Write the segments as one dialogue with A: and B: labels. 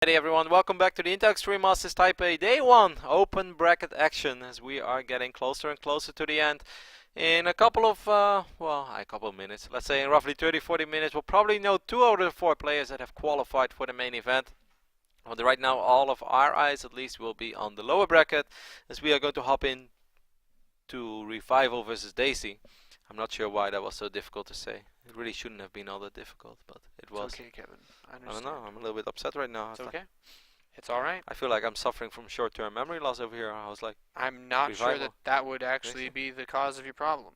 A: Hey everyone, welcome back to the Intel Extreme Masters Taipei Day 1 open bracket action as we are getting closer and closer to the end. In a couple of, a couple of minutes, let's say in roughly 30-40 minutes, we'll probably know 2 out of the 4 players that have qualified for the main event. But right now all of our eyes at least will be on the lower bracket as we are going to hop in to Revival versus Daisy. I'm not sure why that was so difficult to say. It really shouldn't have been all that difficult, but it was.
B: It's okay, Kevin. I
A: don't know, I'm a little bit upset right now.
B: It's okay. It's alright.
A: I feel like I'm suffering from short-term memory loss over here. I was like,
B: I'm not
A: Revival.
B: sure that that would actually be the cause of your problem.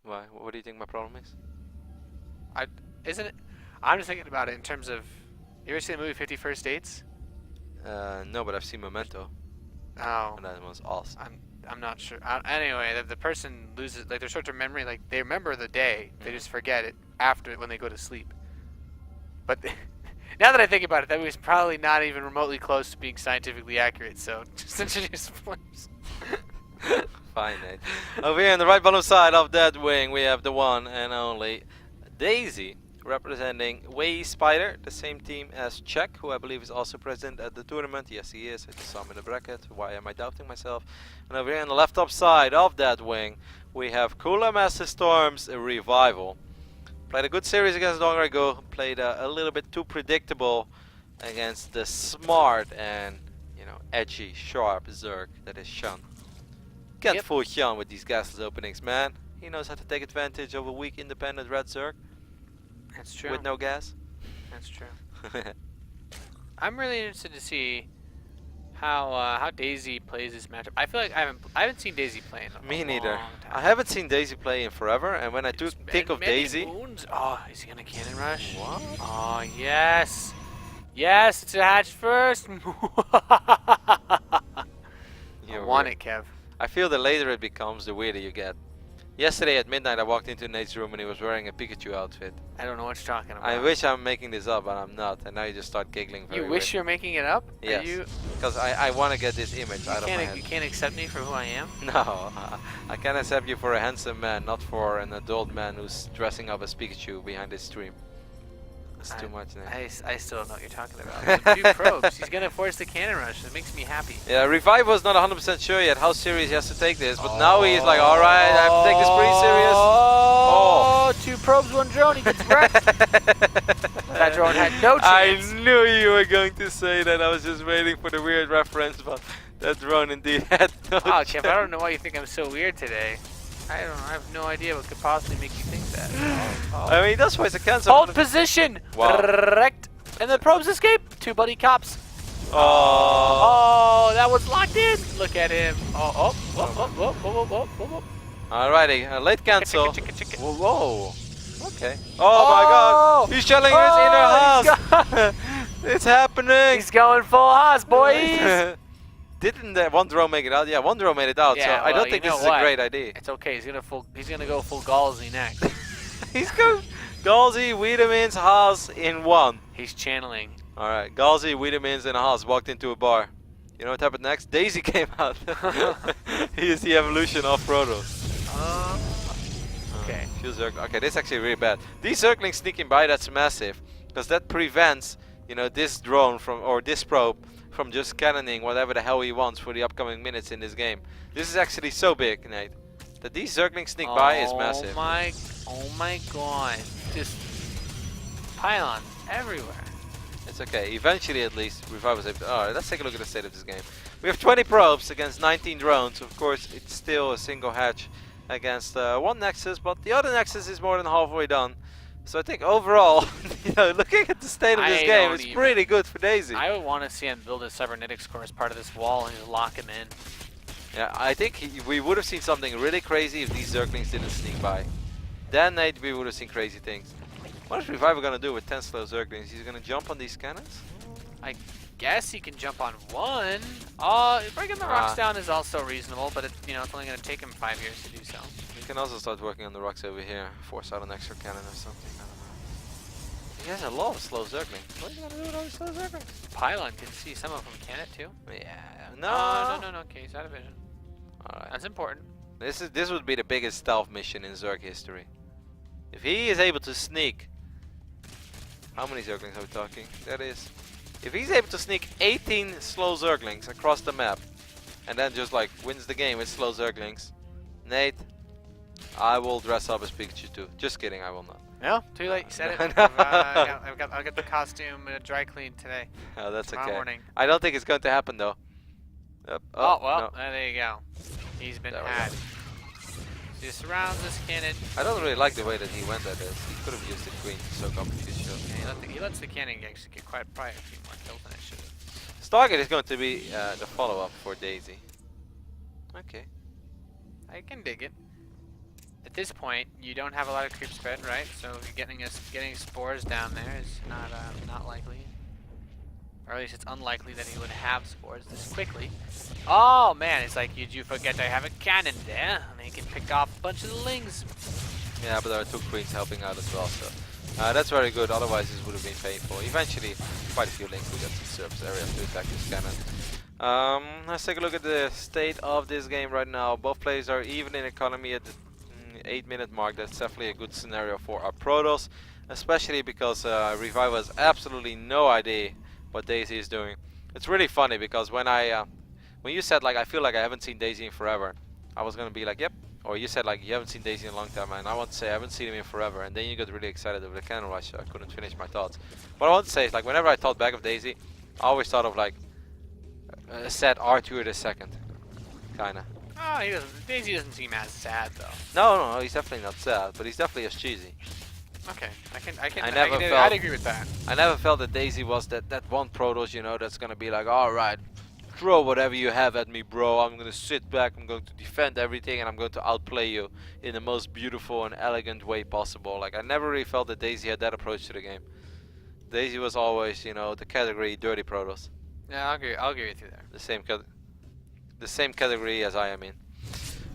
A: Why? What do you think my problem is?
B: Isn't it? I'm just thinking about it in terms of. You ever seen the movie 50 First Dates?
A: No, but I've seen Memento.
B: Oh.
A: And that was awesome.
B: I'm not sure. Anyway, the person loses like their short-term memory. Like they remember the day, they just forget it after when they go to sleep. But now that I think about it, that was probably not even remotely close to being scientifically accurate. So just introduce flames.
A: Fine, Nate. Over here on the right bottom side of that wing, we have the one and only Daisy, representing Way Spider, the same team as Czech, who I believe is also present at the tournament. Yes, he is. I just saw him in the bracket. Why am I doubting myself? And over here on the left top side of that wing, we have Cooler Master Storm's Revival. Played a good series against Dongrago. Played a little bit too predictable against the smart and, you know, edgy, sharp Zerg that is Shun. Can't fool Shun with these gasless openings, man. He knows how to take advantage of a weak, independent red Zerg.
B: That's true.
A: With no gas.
B: That's true. I'm really interested to see how Daisy plays this matchup. I feel like I haven't seen Daisy play in a
A: Me neither.
B: long time.
A: I haven't seen Daisy play in forever, and when I do think of Daisy,
B: wounds. Oh, is he gonna cannon rush?
A: What?
B: Oh yes, yes, it's a hatch first. I want it, Kev.
A: I feel the later it becomes, the weirder you get. Yesterday at midnight I walked into Nate's room and he was wearing a Pikachu outfit.
B: I don't know what you're talking about.
A: I wish I'm making this up, but I'm not. And now you just start giggling very
B: You wish you're making it up?
A: Yes. Because I want to get this image out of my head.
B: You can't accept me for who I am?
A: No, I can accept you for a handsome man, not for an adult man who's dressing up as Pikachu behind his stream. It's too much, Nate.
B: I still don't know what you're talking about. Two probes. He's gonna force the cannon rush. It makes me happy.
A: Yeah, Revive was not 100% sure yet how serious he has to take this, but now he's like, all right, I have to take this pretty serious.
B: Oh, 2 probes, 1 drone. He gets wrecked. That drone had no chance.
A: I knew you were going to say that. I was just waiting for the weird reference, but that drone indeed had no chance.
B: Kev, I don't know why you think I'm so weird today. I have no idea what could possibly make you think that.
A: I mean, that's why it's a cancer.
B: Hold position!
A: Wow.
B: Correct. And the probes escape. 2 buddy cops.
A: Oh,
B: that was locked in. Look at him.
A: Alrighty, late cancel.
B: Chicka.
A: Whoa. Okay. Oh my god. He's shelling his inner house. It's happening.
B: He's going full Haas, boys.
A: Didn't one drone make it out? Yeah, one drone made it out.
B: Yeah,
A: so I don't think this is a great idea.
B: It's okay. He's gonna go full Galsy next.
A: He's going Galsy, Wiedemans, Haas in one.
B: He's channeling.
A: All right, Galsy, Wiedemans, and Haas walked into a bar. You know what happened next? Daisy came out. He is the evolution of Protoss.
B: Okay.
A: Okay, this is actually really bad. These Zerglings sneaking by, that's massive, because that prevents, you know, this drone from, or this probe from just cannoning whatever the hell he wants for the upcoming minutes in this game. This is actually so big, Nate, that these Zerglings sneak by is massive.
B: Oh my god. Just pylons everywhere.
A: It's okay. Eventually, at least, Revive was able to... Alright, let's take a look at the state of this game. We have 20 probes against 19 drones. Of course, it's still a single hatch against one Nexus, but the other Nexus is more than halfway done. So I think overall, you know, looking at the state of this game, it's pretty good for Daisy.
B: I would want to see him build a cybernetics core as part of this wall and just lock him in.
A: Yeah, I think we would have seen something really crazy if these Zerglings didn't sneak by. Then we would have seen crazy things. What is Reviver gonna do with 10 slow Zerglings? He's gonna jump on these cannons?
B: I guess he can jump on 1. Breaking the rocks down is also reasonable, but you know, it's only gonna take him 5 years to do so.
A: You can also start working on the rocks over here, force out an extra cannon or something. I don't know. He has a lot of slow Zerglings. What are you gonna do with all these slow Zerglings?
B: Pylon can see some of them, can it too?
A: Yeah.
B: No. Okay, he's out of vision.
A: Alright.
B: That's important.
A: This would be the biggest stealth mission in Zerg history. If he is able to sneak, how many Zerglings are we talking? That is If he's able to sneak 18 slow Zerglings across the map, and then just like wins the game with slow Zerglings, Nate, I will dress up as Pikachu too. Just kidding, I will not.
B: No, too late. You said it.
A: No.
B: I'll get the costume dry cleaned today.
A: Oh, that's
B: Tomorrow
A: okay.
B: morning.
A: I don't think it's going to happen though. Yep.
B: Oh, well,
A: no.
B: there you go. He's been
A: There we
B: had. He surrounds this cannon.
A: I don't really like the way that he went at this. He could have used the queen to soak up a few shots.
B: Yeah, he lets the cannon actually get probably a few more kills than it should have.
A: Stargate is going to be the follow-up for Daisy. Okay.
B: I can dig it. At this point, you don't have a lot of creep spread, right? So getting spores down there is not likely. Or at least it's unlikely that he would have spores this quickly. Oh man, it's like, did you forget I have a cannon there? And he can pick off a bunch of the lings.
A: Yeah, but there are 2 queens helping out as well, so that's very good. Otherwise, this would have been painful. Eventually, quite a few links will get some surface area to attack this cannon. Let's take a look at the state of this game right now. Both players are even in economy at the 8-minute mark. That's definitely a good scenario for our Protoss, especially because Revival has absolutely no idea what Daisy is doing. It's really funny because when you said like I feel like I haven't seen Daisy in forever, I was gonna be like yep. Or you said like you haven't seen Daisy in a long time, and I want to say I haven't seen him in forever, and then you got really excited over the cannon rush, so I couldn't finish my thoughts. What I want to say is like whenever I thought back of Daisy, I always thought of like a sad Arthur II, kinda.
B: Oh, Daisy doesn't seem as sad though.
A: No, he's definitely not sad, but he's definitely as cheesy.
B: Okay,
A: I'd
B: agree with that.
A: I never felt that Daisy was that one Protoss, you know, that's gonna be like, all right, throw whatever you have at me, bro. I'm gonna sit back, I'm going to defend everything, and I'm going to outplay you in the most beautiful and elegant way possible. Like, I never really felt that Daisy had that approach to the game. Daisy was always, you know, the category dirty Protoss.
B: Yeah, I'll agree with you there.
A: The same category as I am in.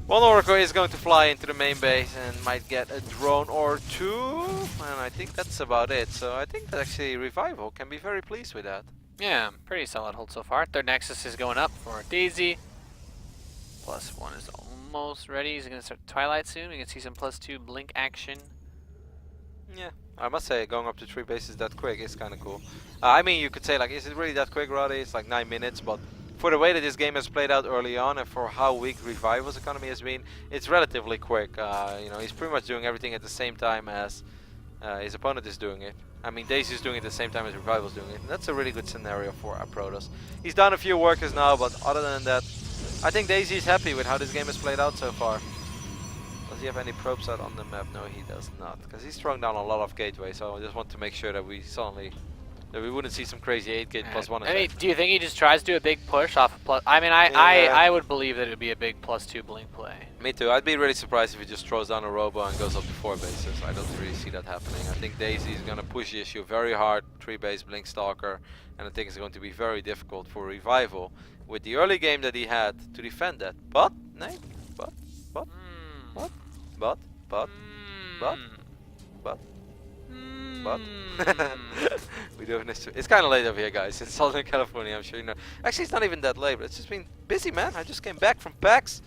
A: One Oracle is going to fly into the main base and might get a drone or 2, and I think that's about it. So I think that actually Revival can be very pleased with that.
B: Yeah, pretty solid hold so far. Their Nexus is going up for Daisy. +1 is almost ready. He's going to start Twilight soon. We can see some +2 blink action.
A: Yeah, I must say going up to 3 bases that quick is kind of cool. I mean, you could say like, is it really that quick, Roddy? It's like 9 minutes, but for the way that this game has played out early on and for how weak Revival's economy has been, it's relatively quick. You know, he's pretty much doing everything at the same time as his opponent is doing it. I mean, Daisy's doing it at the same time as Revival's doing it. And that's a really good scenario for our Protoss. He's done a few workers now, but other than that, I think Daisy is happy with how this game has played out so far. Does he have any probes out on the map? No, he does not, because he's throwing down a lot of gateways. So I just want to make sure that we wouldn't see some crazy 8-gate +1
B: I mean,
A: effect.
B: do you think he just tries to do a big push off of plus? I mean, I would believe that it would be a big +2 blink play.
A: Me too. I'd be really surprised if he just throws down a robo and goes up to 4 bases. I don't really see that happening. I think Daisy is going to push the issue very hard, 3 base blink stalker, and I think it's going to be very difficult for Revival with the early game that he had to defend that. But, Nate, but, we do have an issue. It's kind of late over here, guys. In Southern California, I'm sure you know. Actually, it's not even that late, but it's just been busy, man. I just came back from PAX.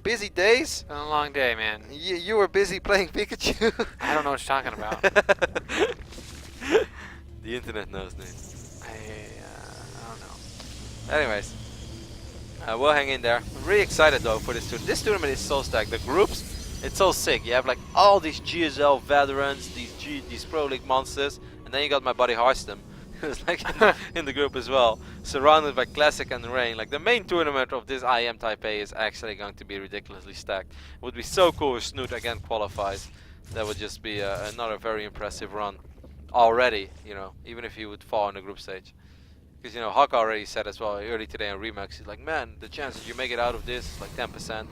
A: Busy days.
B: It's been a long day, man.
A: You were busy playing Pikachu.
B: I don't know what you're talking about.
A: The internet knows, Nate.
B: I don't know.
A: Anyways, we'll hang in there. I'm really excited though for this tournament. This tournament is so stacked. The groups, it's so sick. You have like all these GSL veterans, these Pro League monsters, and then you got my buddy Harstem, who's like in the group as well, surrounded by Classic and Rain. Like the main tournament of this IEM Taipei is actually going to be ridiculously stacked. It would be so cool if Snoot again qualifies. That would just be another very impressive run already, you know, even if he would fall in the group stage. Because, you know, Hawk already said as well early today on Remax, he's like, man, the chance that you make it out of this is like 10%.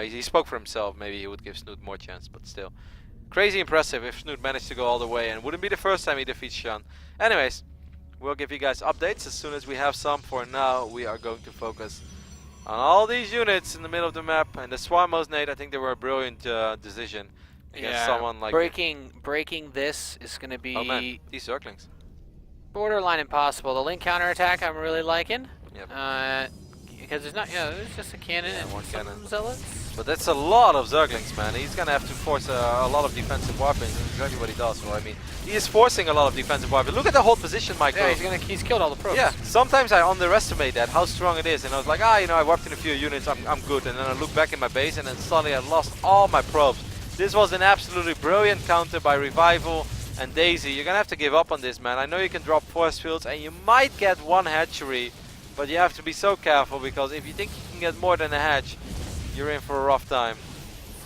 A: He spoke for himself, maybe he would give Snoot more chance, but still. Crazy impressive if Snoot managed to go all the way, and wouldn't be the first time he defeats Shan. Anyways, we'll give you guys updates as soon as we have some. For now, we are going to focus on all these units in the middle of the map, and the Swarmos, Nate, I think they were a brilliant decision against someone like...
B: Breaking this is going to be...
A: Oh man, these Zerglings.
B: Borderline impossible. The link counterattack I'm really liking.
A: Yep.
B: Because there's not, there's just a cannon and
A: one
B: some
A: cannon.
B: zealots.
A: But that's a lot of Zerglings, man. He's gonna have to force a lot of defensive weapons, and exactly what he does. So I mean, he is forcing a lot of defensive weapons. Look at the whole position, Michael.
B: Yeah, he's killed all the probes.
A: Yeah, sometimes I underestimate that, how strong it is, and I was like, you know, I warped in a few units, I'm good, and then I look back in my base, and then suddenly I lost all my probes. This was an absolutely brilliant counter by Revival and Daisy. You're gonna have to give up on this, man. I know you can drop force fields, and you might get one hatchery, but you have to be so careful, because if you think you can get more than a hatch, you're in for a rough time.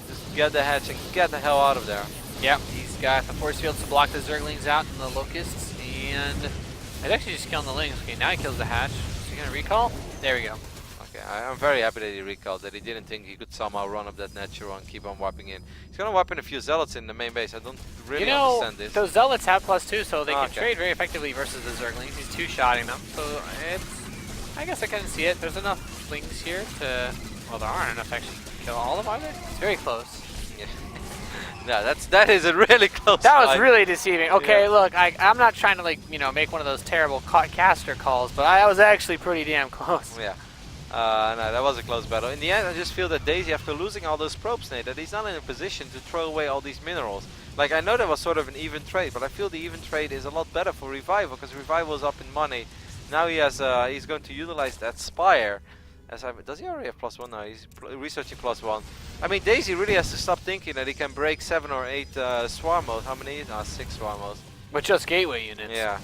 A: Just get the hatch and get the hell out of there.
B: Yep, he's got the force fields to block the Zerglings out and the Locusts, and I'd actually just killing the Lings. Okay, now he kills the hatch. Is he gonna recall? There we go.
A: Okay, I'm very happy that he recalled, that he didn't think he could somehow run up that natural and keep on wiping in. He's gonna wipe in a few Zealots in the main base. I don't really understand this.
B: Those Zealots have +2, so they can trade very effectively versus the Zerglings. He's two-shotting them, so it's... I guess I can see it. There's enough Lings here to... Well, there aren't enough actually to kill all of them, are there? It's very close.
A: Yeah. No, that is a really close
B: That was
A: fight.
B: really deceiving. Okay,
A: Yeah.
B: look, I'm not trying to, like, you know, make one of those terrible caster calls, but I was actually pretty damn close.
A: Yeah. No, that was a close battle. In the end, I just feel that Daisy, after losing all those probes, Nate, that he's not in a position to throw away all these minerals. Like, I know that was sort of an even trade, but I feel the even trade is a lot better for Revival, because Revival is up in money. Now he has, he's going to utilize that Spire. Does he already have +1? No, he's researching +1. I mean, Daisy really has to stop thinking that he can break 7 or 8 swarm modes. How many? 6 swarm modes.
B: But just gateway units.
A: Yeah.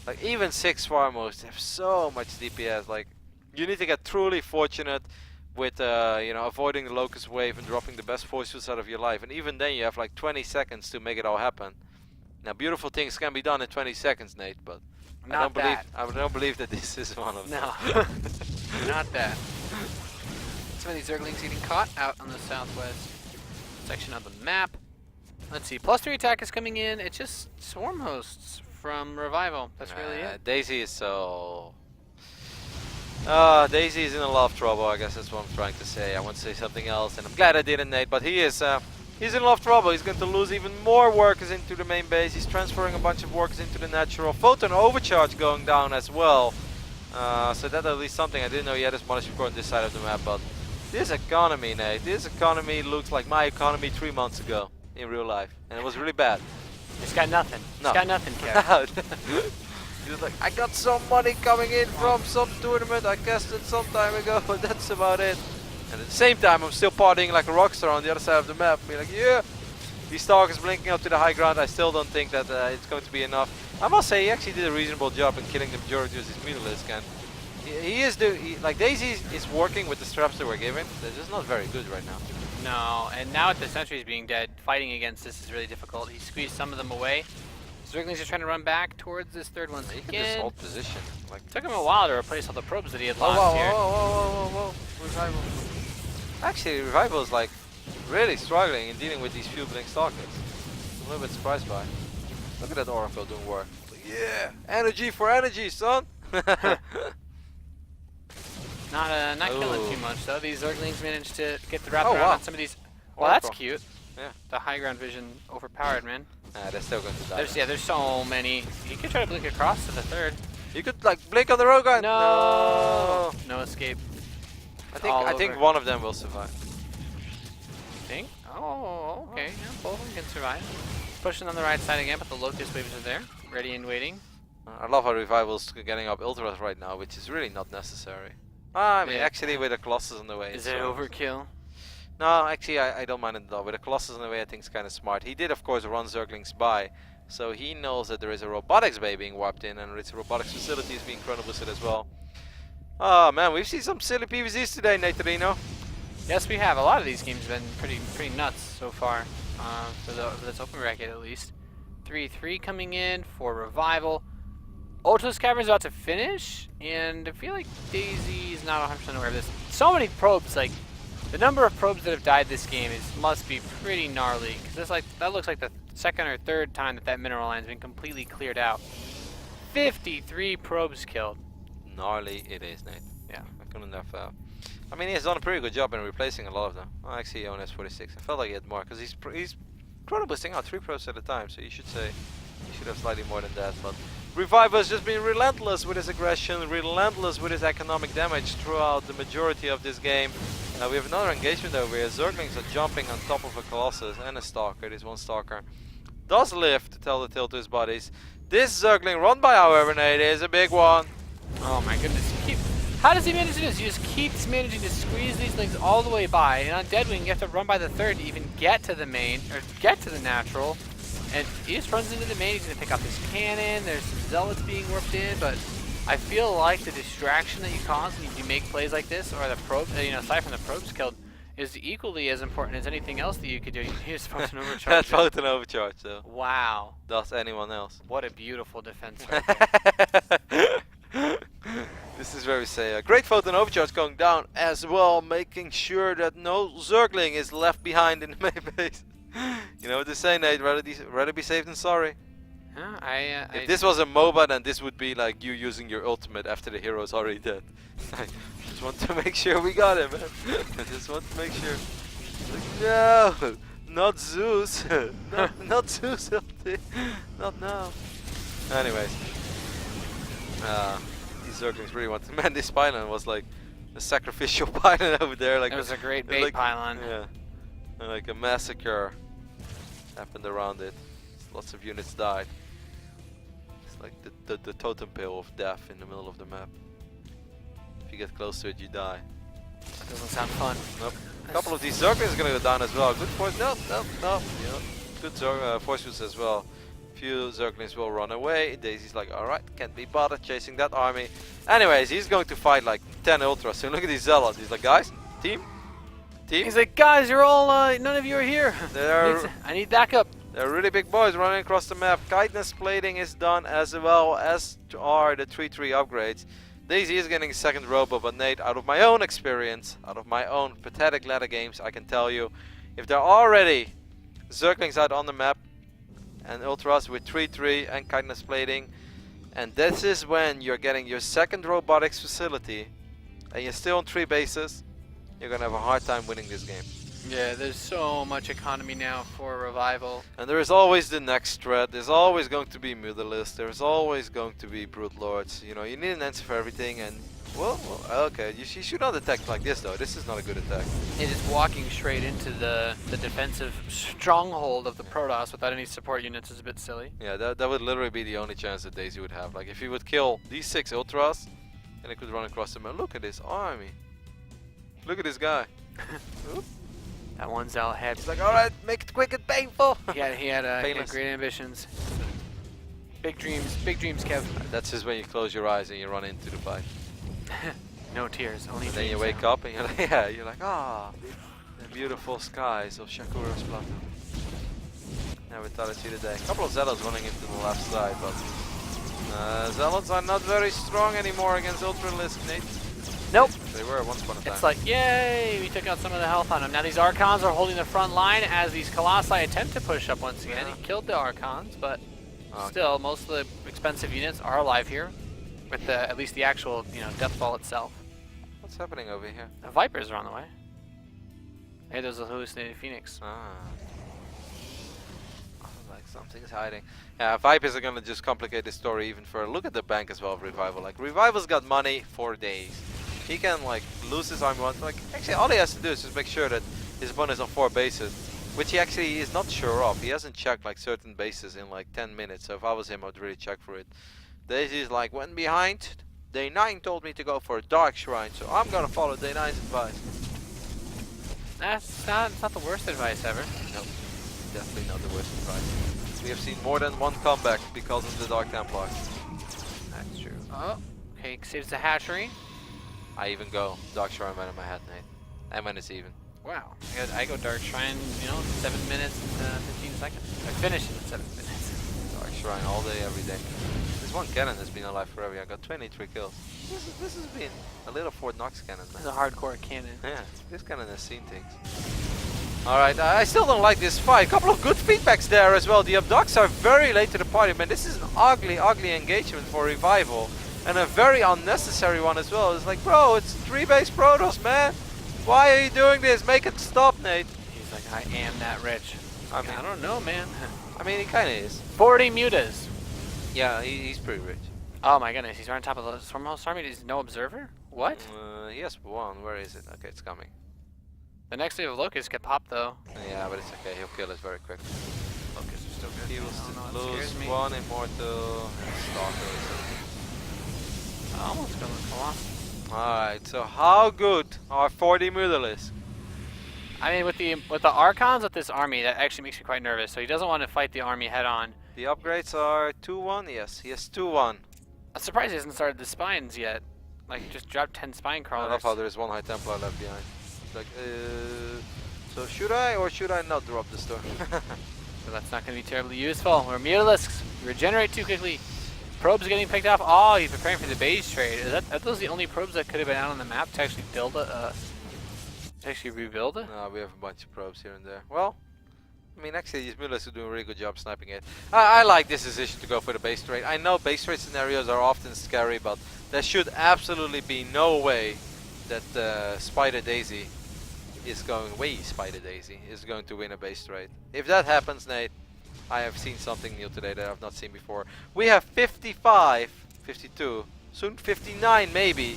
A: Like, even 6 swarm modes have so much DPS. Like, you need to get truly fortunate with, you know, avoiding the Locust Wave and dropping the best force fields out of your life. And even then, you have like 20 seconds to make it all happen. Now, beautiful things can be done in 20 seconds, Nate, but I don't believe that this is one of them.
B: No. Not that. So many Zerglings getting caught out on the southwest section of the map. Let's see, +3 attack is coming in. It's just swarm hosts from Revival. That's really it.
A: Daisy is so... Daisy is in a lot of trouble, I guess that's what I'm trying to say. I want to say something else, and I'm glad I didn't, Nate, but he is... he's in a lot of trouble. He's going to lose even more workers into the main base. He's transferring a bunch of workers into the natural. Photon overcharge going down as well. So that's at least something. I didn't know he had his Mothership Report on this side of the map, but this economy, Nate, this economy looks like my economy 3 months ago in real life, and it was really bad.
B: He's got nothing.
A: No.
B: He's got nothing, Kev.
A: He was like, I got some money coming in from some tournament I casted some time ago, but that's about it. And at the same time, I'm still partying like a rockstar on the other side of the map. Be like, yeah, these stalkers blinking up to the high ground. I still don't think that it's going to be enough. I must say, he actually did a reasonable job in killing the majority of his Mutalisks. And like Daisy is working with the straps that we're given. They're just not very good right now.
B: No, and now with the sentries being dead, fighting against this is really difficult. He squeezed some of them away. Zerglings are trying to run back towards this third one.
A: He can just hold position. Like,
B: took him a while to replace all the probes that he had lost
A: whoa,
B: here.
A: Whoa. Revival. Actually, Revival is like really struggling in dealing with these few blink stalkers. I'm a little bit surprised by. Look at that Oracle doing work. Like, yeah, energy for energy, son.
B: Not killing too much though. These Zerglings managed to get the wrap around on some of these. Well,
A: Oracle.
B: that's cute.
A: Yeah.
B: The high ground vision overpowered, man.
A: They're still going to die.
B: There's so many. You could try to blink across to the third.
A: You could like blink on the road guy.
B: No escape.
A: I think one of them will survive.
B: Think? Oh, okay. Yeah, both of them can survive. Pushing on the right side again, but the Locust waves are there, ready and waiting.
A: I love how Revival's getting up Ultras right now, which is really not necessary. I mean, actually, with the Colossus on the way.
B: Is it overkill?
A: No, actually, I don't mind it though. With the Colossus on the way, I think it's kind of smart. He did, of course, run Zerglings by, so he knows that there is a robotics bay being wiped in, and it's a robotics facility is being chronoboosted as well. Oh man, we've seen some silly PvZs today, Natarino.
B: Yes, we have. A lot of these games have been pretty nuts so far, for this open bracket at least. 3-3 coming in for Revival. Ultra's Cavern's about to finish, and I feel like Daisy is not 100% aware of this. So many probes, like, the number of probes that have died this game must be pretty gnarly, because that looks like the second or third time that mineral line's been completely cleared out. 53 probes killed.
A: Gnarly it is, Nate.
B: Yeah.
A: I couldn't have... I mean, he has done a pretty good job in replacing a lot of them. Well, actually, he only has 46. I felt like he had more, because he's chronoboosting out 3 probes at a time, so you should say he should have slightly more than that, but... Revival's just been relentless with his aggression, relentless with his economic damage throughout the majority of this game. Now we have another engagement over here. Zerglings are jumping on top of a Colossus and a Stalker. This one Stalker does live to tell the tale to his buddies. This Zergling run by, however, Nate, is a big one.
B: Oh my goodness. How does he manage to do this? He just keeps managing to squeeze these things all the way by. And on Deadwing, you have to run by the third to even get to the main, or get to the natural. And he just runs into the main. He's going to pick up his cannon. There's some zealots being warped in, but I feel like the distraction that you cause when you make plays like this, or the probe, aside from the probes killed, is equally as important as anything else that you could do. You can use Photon Overcharge.
A: That's Photon Overcharge, though.
B: Wow.
A: Does anyone else?
B: What a beautiful defense right there.
A: This is where we say a great Photon Overcharge going down as well, making sure that no Zergling is left behind in the main base. You know what they say, Nate? Rather be safe than sorry. If this was a MOBA, then this would be like you using your ultimate after the hero's already dead. I just want to make sure we got him, man. I just want to make sure. Like, no, not Zeus. not Zeus. Not now. Anyways. These Zerglings really want to. Man, this pylon was like a sacrificial pylon over there. Like
B: it was a great bait pylon.
A: Yeah. And like a massacre happened around it. Lots of units died. It's like the totem pole of death in the middle of the map. If you get close to it, you die.
B: That doesn't sound fun.
A: Nope. A couple of these Zerglings are gonna go down as well. Good force. No. Yeah. Good force use as well. Few Zerglings will run away. Daisy's like, alright, can't be bothered chasing that army. Anyways, he's going to fight like 10 ultras. So look at these zealots. He's like, guys, team.
B: He's like, guys, you're all, none of you are here. I need backup.
A: They're really big boys running across the map. Chitinous plating is done as well as are the 3-3 upgrades. Daisy is getting a second robo, but Nate, out of my own experience, out of my own pathetic ladder games, I can tell you, if there are already Zerglings out on the map, and ultras with 3-3 and chitinous plating, and this is when you're getting your second robotics facility, and you're still on 3 bases, you're gonna have a hard time winning this game.
B: Yeah, there's so much economy now for revival.
A: And there is always the next threat. There's always going to be Mutalists. There's always going to be Brute Lords. You know, you need an answer for everything. And well, okay, you should not attack like this though. This is not a good attack.
B: It is walking straight into the defensive stronghold of the Protoss without any support units is a bit silly.
A: Yeah, that would literally be the only chance that Daisy would have. Like if he would kill these 6 Ultras, and it could run across them. And look at this army. Look at this guy.
B: That one Zealot head.
A: He's like, alright, make it quick and painful.
B: He had great ambitions. Big dreams, Kev.
A: That's just when you close your eyes and you run into the fight.
B: No tears, only
A: and then you wake up and you're like, yeah, you're like, ah, the beautiful skies of Shakura's Plateau. Never thought I'd see the day. A couple of Zealots running into the left side, but Zealots are not very strong anymore against Ultralisk, Nate.
B: Nope.
A: They were once upon a time.
B: It's like, yay, we took out some of the health on them. Now these Archons are holding the front line as these Colossi attempt to push up once again.
A: Yeah.
B: He killed the Archons, but still, most of the expensive units are alive here, with at least the actual, death ball itself.
A: What's happening over here?
B: The Vipers are on the way. Hey, there's a hallucinated Phoenix.
A: Like something's hiding. Yeah, Vipers are gonna just complicate the story even further. Look at the bank as well of Revival. Like Revival's got money for days. He can like lose his army once. Like actually, all he has to do is just make sure that his opponent is on 4 bases, which he actually is not sure of. He hasn't checked like certain bases in like 10 minutes. So if I was him, I'd really check for it. Daisy's like, went behind. Day 9 told me to go for a Dark Shrine, so I'm gonna follow Day 9's advice.
B: That's not the worst advice ever.
A: Nope, definitely not the worst advice. We have seen more than one comeback because of the Dark Templars.
B: That's true. Oh, okay, saves the hatchery.
A: I even go Dark Shrine man in my head, Nate. And when it's even.
B: Wow. I go Dark Shrine, 7 minutes and 15 seconds. I finish in 7 minutes.
A: Dark Shrine all day, every day. This one cannon has been alive forever. I got 23 kills. This has been a little Fort Knox cannon, man.
B: This is a hardcore cannon.
A: Yeah, this cannon has seen things. Alright, I still don't like this fight. A couple of good feedbacks there as well. The Abducts are very late to the party, man. This is an ugly, ugly engagement for Revival. And a very unnecessary one as well. It's like, bro, it's 3 base Protoss, man. Why are you doing this? Make it stop, Nate.
B: He's like, I am that rich.
A: I mean,
B: I don't know, man.
A: I mean, he kind of is.
B: 40 mutas.
A: Yeah, he's pretty rich.
B: Oh my goodness, he's right on top of the Stormhouse Army. There's no observer? What?
A: He has 1. Where is it? Okay, it's coming.
B: The next wave of Locusts get popped though.
A: Yeah, but it's okay. He'll kill us very quick.
B: Locusts are still good.
A: He
B: I
A: will
B: don't know, it
A: lose
B: scares me.
A: one Immortal and Stalker.
B: Almost killed the Colossus.
A: Alright, so how good are 40 Mutalisks?
B: I mean, with the Archons with this army, that actually makes me quite nervous. So he doesn't want to fight the army head on.
A: The upgrades are 2-1? Yes, he has 2-1.
B: I'm surprised he hasn't started the spines yet. Like, he just dropped 10 spine
A: I
B: crawlers.
A: love how there is one High Templar left behind. It's like, so should I or should I not drop the store?
B: So that's not going to be terribly useful. We're Mutalisks. Regenerate too quickly. Probes getting picked off. Oh, he's preparing for the base trade. Are those the only probes that could have been out on the map to actually build rebuild it?
A: No, we have a bunch of probes here and there. Well, I mean, actually, these Mutalisks are doing a really good job sniping it. I like this decision to go for the base trade. I know base trade scenarios are often scary, but there should absolutely be no way that Spider Daisy is going is going to win a base trade. If that happens, Nate, I have seen something new today that I've not seen before. We have 55, 52, soon 59 maybe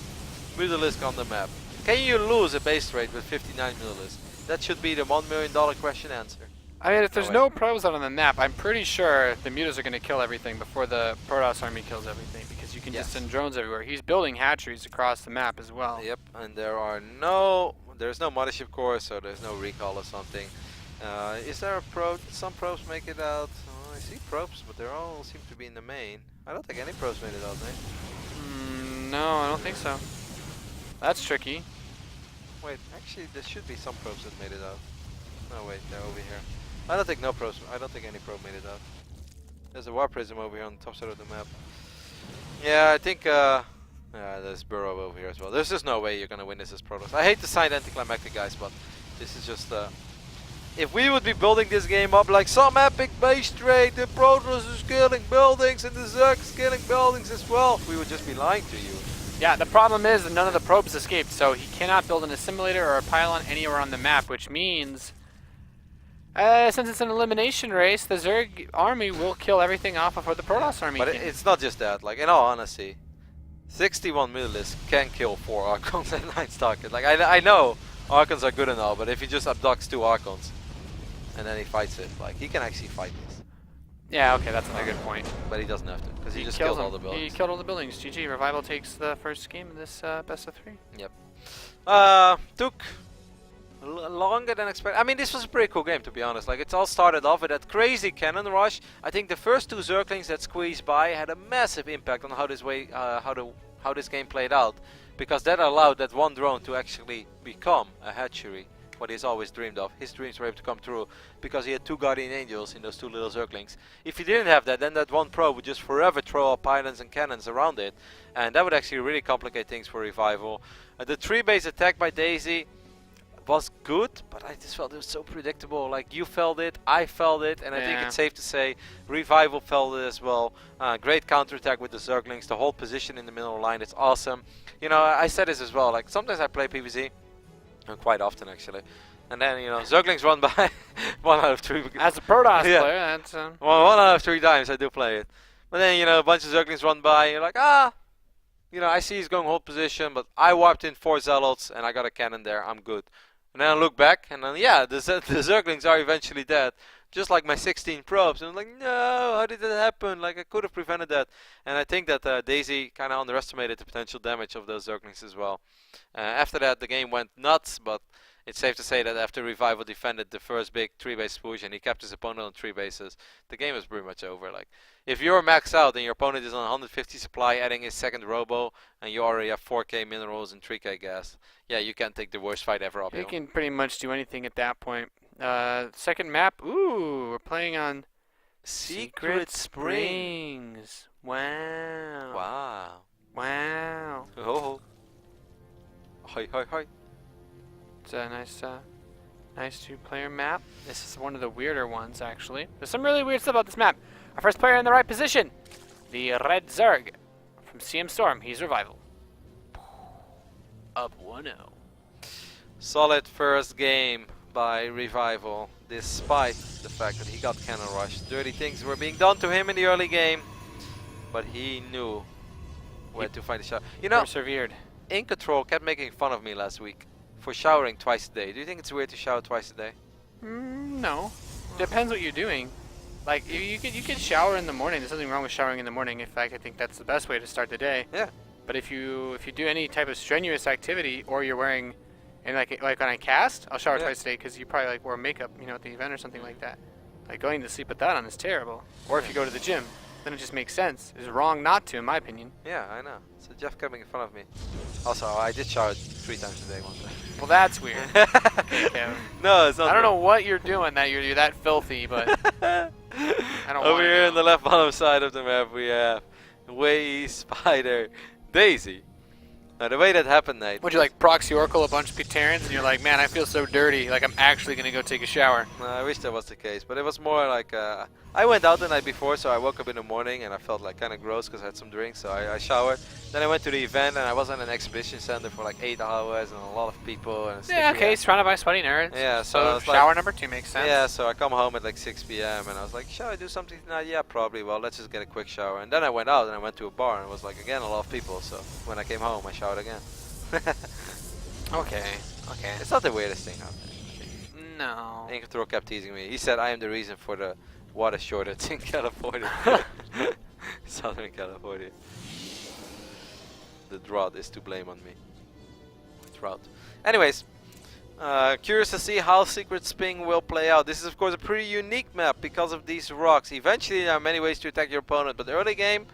A: Mutalisk on the map. Can you lose a base trade with 59 Mutalisk? That should be the $1 million question answer.
B: I mean, if there's
A: way.
B: no probes out on the map, I'm pretty sure the Mutas are going to kill everything before the Protoss army kills everything, because you can just send drones everywhere. He's building hatcheries across the map as well.
A: Yep, and there's no mothership core, so there's no recall or something. Is there a probe? Some probes make it out. Oh, I see probes, but they all seem to be in the main. I don't think any probes made it out, mate.
B: No, I don't think so. That's tricky.
A: Wait, actually, there should be some probes that made it out. No, wait, they're over here. I don't think any probe made it out. There's a War Prism over here on the top side of the map. Yeah, I think there's Burrow over here as well. There's just no way you're gonna win this as Protoss. I hate to sound anticlimactic, guys, but this is just if we would be building this game up like some epic base trade, the Protoss is killing buildings and the Zerg is killing buildings as well, we would just be lying to you.
B: Yeah, the problem is that none of the probes escaped, so he cannot build an assimilator or a pylon anywhere on the map, which means, since it's an elimination race, the Zerg army will kill everything off before the Protoss army
A: But
B: can.
A: it's not just that. Like, in all honesty, 61 Mutalisks can kill 4 Archons and 9 Stalkers. Like, I know Archons are good and all, but if he just abducts 2 Archons and then he fights it, like, he can actually fight this.
B: Yeah, okay, that's a good point.
A: But he doesn't have to, because he just
B: kills
A: killed all
B: them.
A: the buildings.
B: He killed all the buildings. GG. Revival takes the first game in this best of 3.
A: Yep. Took longer than expected. I mean, this was a pretty cool game, to be honest. Like, it all started off with that crazy cannon rush. I think the first 2 Zerglings that squeezed by had a massive impact on how this game played out, because that allowed that one drone to actually become a hatchery, what he's always dreamed of. His dreams were able to come true because he had 2 Guardian Angels in those 2 little Zerglings. If he didn't have that, then that one probe would just forever throw up pylons and cannons around it, and that would actually really complicate things for Revival. The 3-base attack by Daisy was good, but I just felt it was so predictable. Like, you felt it, I felt it, and I think it's safe to say Revival felt it as well. Great counterattack with the Zerglings, the whole position in the middle of the line, it's awesome. You know, I said this as well, like, sometimes I play PvZ, quite often actually, and then, you know, Zerglings run by 1 out of 3.
B: As a Protoss player, that's...
A: Well, 1 out of 3 times I do play it. But then, you know, a bunch of Zerglings run by, and you're like, you know, I see he's going hold position, but I warped in 4 Zealots, and I got a cannon there, I'm good. And then I look back, and then, yeah, the Zerglings are eventually dead. Just like my 16 probes. And I'm like, no, how did that happen? Like, I could have prevented that. And I think that Daisy kind of underestimated the potential damage of those Zerglings as well. After that, the game went nuts, but it's safe to say that after Revival defended the first big 3-base push and he kept his opponent on 3 bases, the game was pretty much over. Like, if you're maxed out and your opponent is on 150 supply, adding his second robo, and you already have 4k minerals and 3k gas, yeah, you can't take the worst fight ever uphill.
B: You can pretty much do anything at that point. Second map, ooh, we're playing on Secret Springs. Wow.
A: Wow.
B: Wow.
A: Oh. Hi, hi, hi.
B: It's a nice 2-player map. This is one of the weirder ones, actually. There's some really weird stuff about this map. Our first player in the right position, the Red Zerg from CM Storm. He's Revival. Up 1-0.
A: Solid first game by Revival, despite the fact that he got cannon rushed. Dirty things were being done to him in the early game, but he knew where to find the shot. You know,
B: Persevered.
A: In Control kept making fun of me last week for showering twice a day. Do you think it's weird to shower twice a day?
B: No. Depends what you're doing. Like you could shower in the morning. There's nothing wrong with showering in the morning. In fact, I think that's the best way to start the day.
A: Yeah.
B: But if you do any type of strenuous activity, or you're wearing, and like when I cast, I'll shower twice a day because you probably like wear makeup, you know, at the event or something like that. Like going to sleep with that on is terrible. Or if you go to the gym, then it just makes sense. It's wrong not to, in my opinion.
A: Yeah, I know. So Jeff coming in front of me. Also, I did shower 3 times a day one time.
B: Well, that's weird. Okay, Kevin.
A: No, it's not.
B: I don't know what you're doing that you're that filthy, but I don't
A: Over
B: wanna
A: here
B: know.
A: on the left bottom side of the map, we have Way Spider Daisy. Now the way that happened, Nate.
B: Would you like proxy oracle a bunch of Terrans and you're like, man, I feel so dirty, like I'm actually gonna go take a shower.
A: I wish that was the case, but it was more like I went out the night before, so I woke up in the morning and I felt like kind of gross because I had some drinks, so I showered. Then I went to the event and I was in an exhibition center for like 8 hours and a lot of people. And
B: Yeah, okay, surrounded by sweaty nerds.
A: Yeah, so I was
B: shower
A: like,
B: number 2 makes sense.
A: yeah, so I come home at like 6 p.m. and I was like, shall I do something tonight? Yeah, probably. Well, let's just get a quick shower. And then I went out and I went to a bar and it was like again a lot of people. So when I came home, I showered again.
B: Okay.
A: It's not the weirdest thing out there.
B: No.
A: Incontro kept teasing me. He said I am the reason for the water shortage in California. Southern California. The drought is to blame on me. Drought. Anyways, curious to see how Secret Spring will play out. This is of course a pretty unique map because of these rocks. Eventually there are many ways to attack your opponent, but the early game,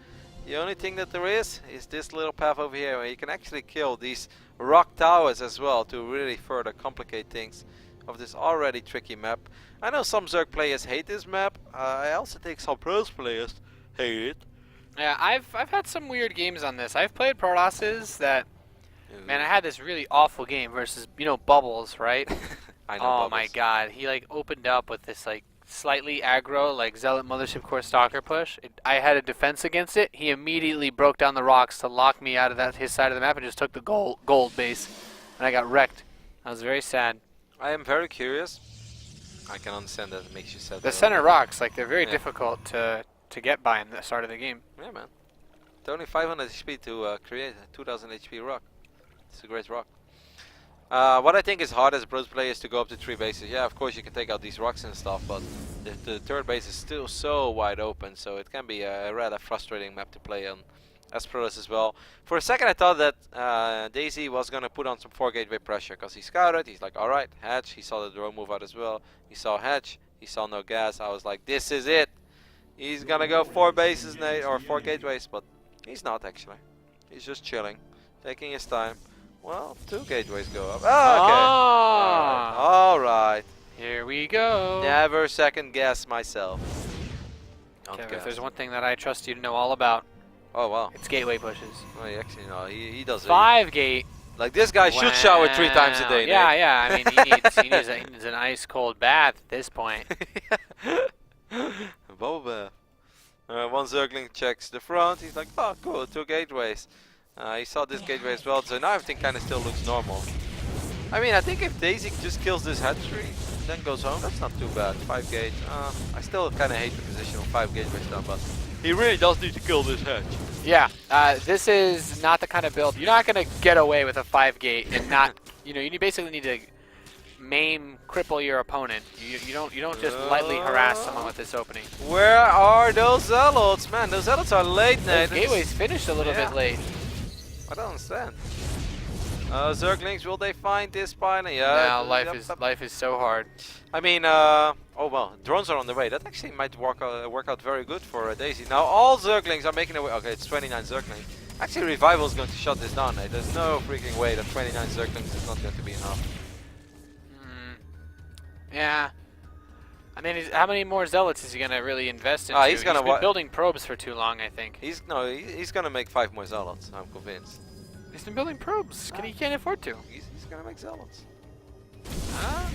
A: the only thing that there is this little path over here where you can actually kill these rock towers as well to really further complicate things of this already tricky map. I know some Zerg players hate this map. I also think some pros players hate it.
B: Yeah, I've had some weird games on this. I've played Protosses that, man, I had this really awful game versus, you know, Bubbles, right?
A: I know.
B: Oh
A: Bubbles.
B: my god, he like opened up with this like slightly aggro, like Zealot Mothership Core Stalker push. I had a defense against it. He immediately broke down the rocks to lock me out of his side of the map and just took the gold base. And I got wrecked. I was very sad.
A: I am very curious. I can understand that it makes you sad.
B: The center rocks, like they're very difficult to get by in the start of the game.
A: Yeah, man. It's only 500 HP to create a 2000 HP rock. It's a great rock. What I think is hard as a pros player is to go up to 3 bases. Yeah, of course you can take out these rocks and stuff, but the third base is still so wide open, so it can be a rather frustrating map to play on as pros as well. For a second I thought that Daisy was going to put on some 4 gateway pressure, because he scouted, he's like, alright, hatch, he saw the drone move out as well, he saw hatch, he saw no gas. I was like, this is it! He's going to go 4 bases, or 4 gateways, but he's not actually. He's just chilling, taking his time. Well, 2 gateways go up. Oh, okay.
B: Ah.
A: Alright.
B: Here we go.
A: Never second guess myself. Don't
B: Kevin, if
A: guess.
B: there's one thing that I trust you to know all about,
A: Oh, wow.
B: it's gateway pushes.
A: Oh, actually, no, he does it.
B: 5 gate.
A: Like, this guy should shower 3 times a day,
B: Yeah,
A: Nate.
B: yeah. I mean, he needs an ice cold bath at this point.
A: Bubble bath. One Zergling checks the front. He's like, oh, cool, 2 gateways. He saw this gateway as well, so now everything kind of still looks normal. I mean, I think if Daisy just kills this hatchery, then goes home, that's not too bad. 5 gates. I still kind of hate the position of 5 gateways down, but he really does need to kill this hatch.
B: Yeah, this is not the kind of build. You're not going to get away with a 5 gate and not, you know, you basically need to maim, cripple your opponent. You don't just lightly harass someone with this opening.
A: Where are those zealots? Man, those zealots are late, Nate.
B: Those gateways finished a little bit late.
A: I don't understand. Zerglings, will they find this spine? Yeah.
B: Now life is so hard.
A: I mean, oh well, drones are on the way. That actually might work out very good for Daisy. Now all Zerglings are making their way. Okay, it's 29 Zerglings. Actually, Revival is going to shut this down, Nate. There's no freaking way that 29 Zerglings is not going to be enough.
B: Yeah. I mean, how many more zealots is he gonna really invest into?
A: He's gonna
B: been building probes for too long, I think.
A: He's gonna make 5 more zealots. I'm convinced.
B: He's been building probes. He can't afford to.
A: He's gonna make zealots.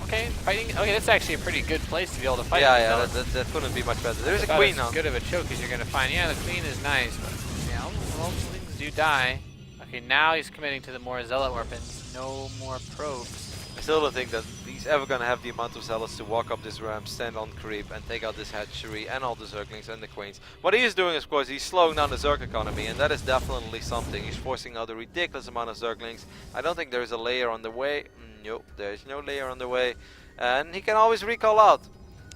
B: Okay, fighting. Okay, that's actually a pretty good place to be able to fight.
A: Yeah, that couldn't be much better. There's a queen now.
B: Good of a choke as you're gonna find. Yeah, the queen is nice, but yeah, all things do die. Okay, now he's committing to the more zealot weapons. No more probes.
A: I still don't think that he's ever gonna have the amount of zealots to walk up this ramp, stand on creep, and take out this hatchery and all the zerglings and the queens. What he is doing, of course, he's slowing down the zerg economy, and that is definitely something. He's forcing out a ridiculous amount of zerglings. I don't think there's a layer on the way. Nope, there's no layer on the way. And he can always recall out.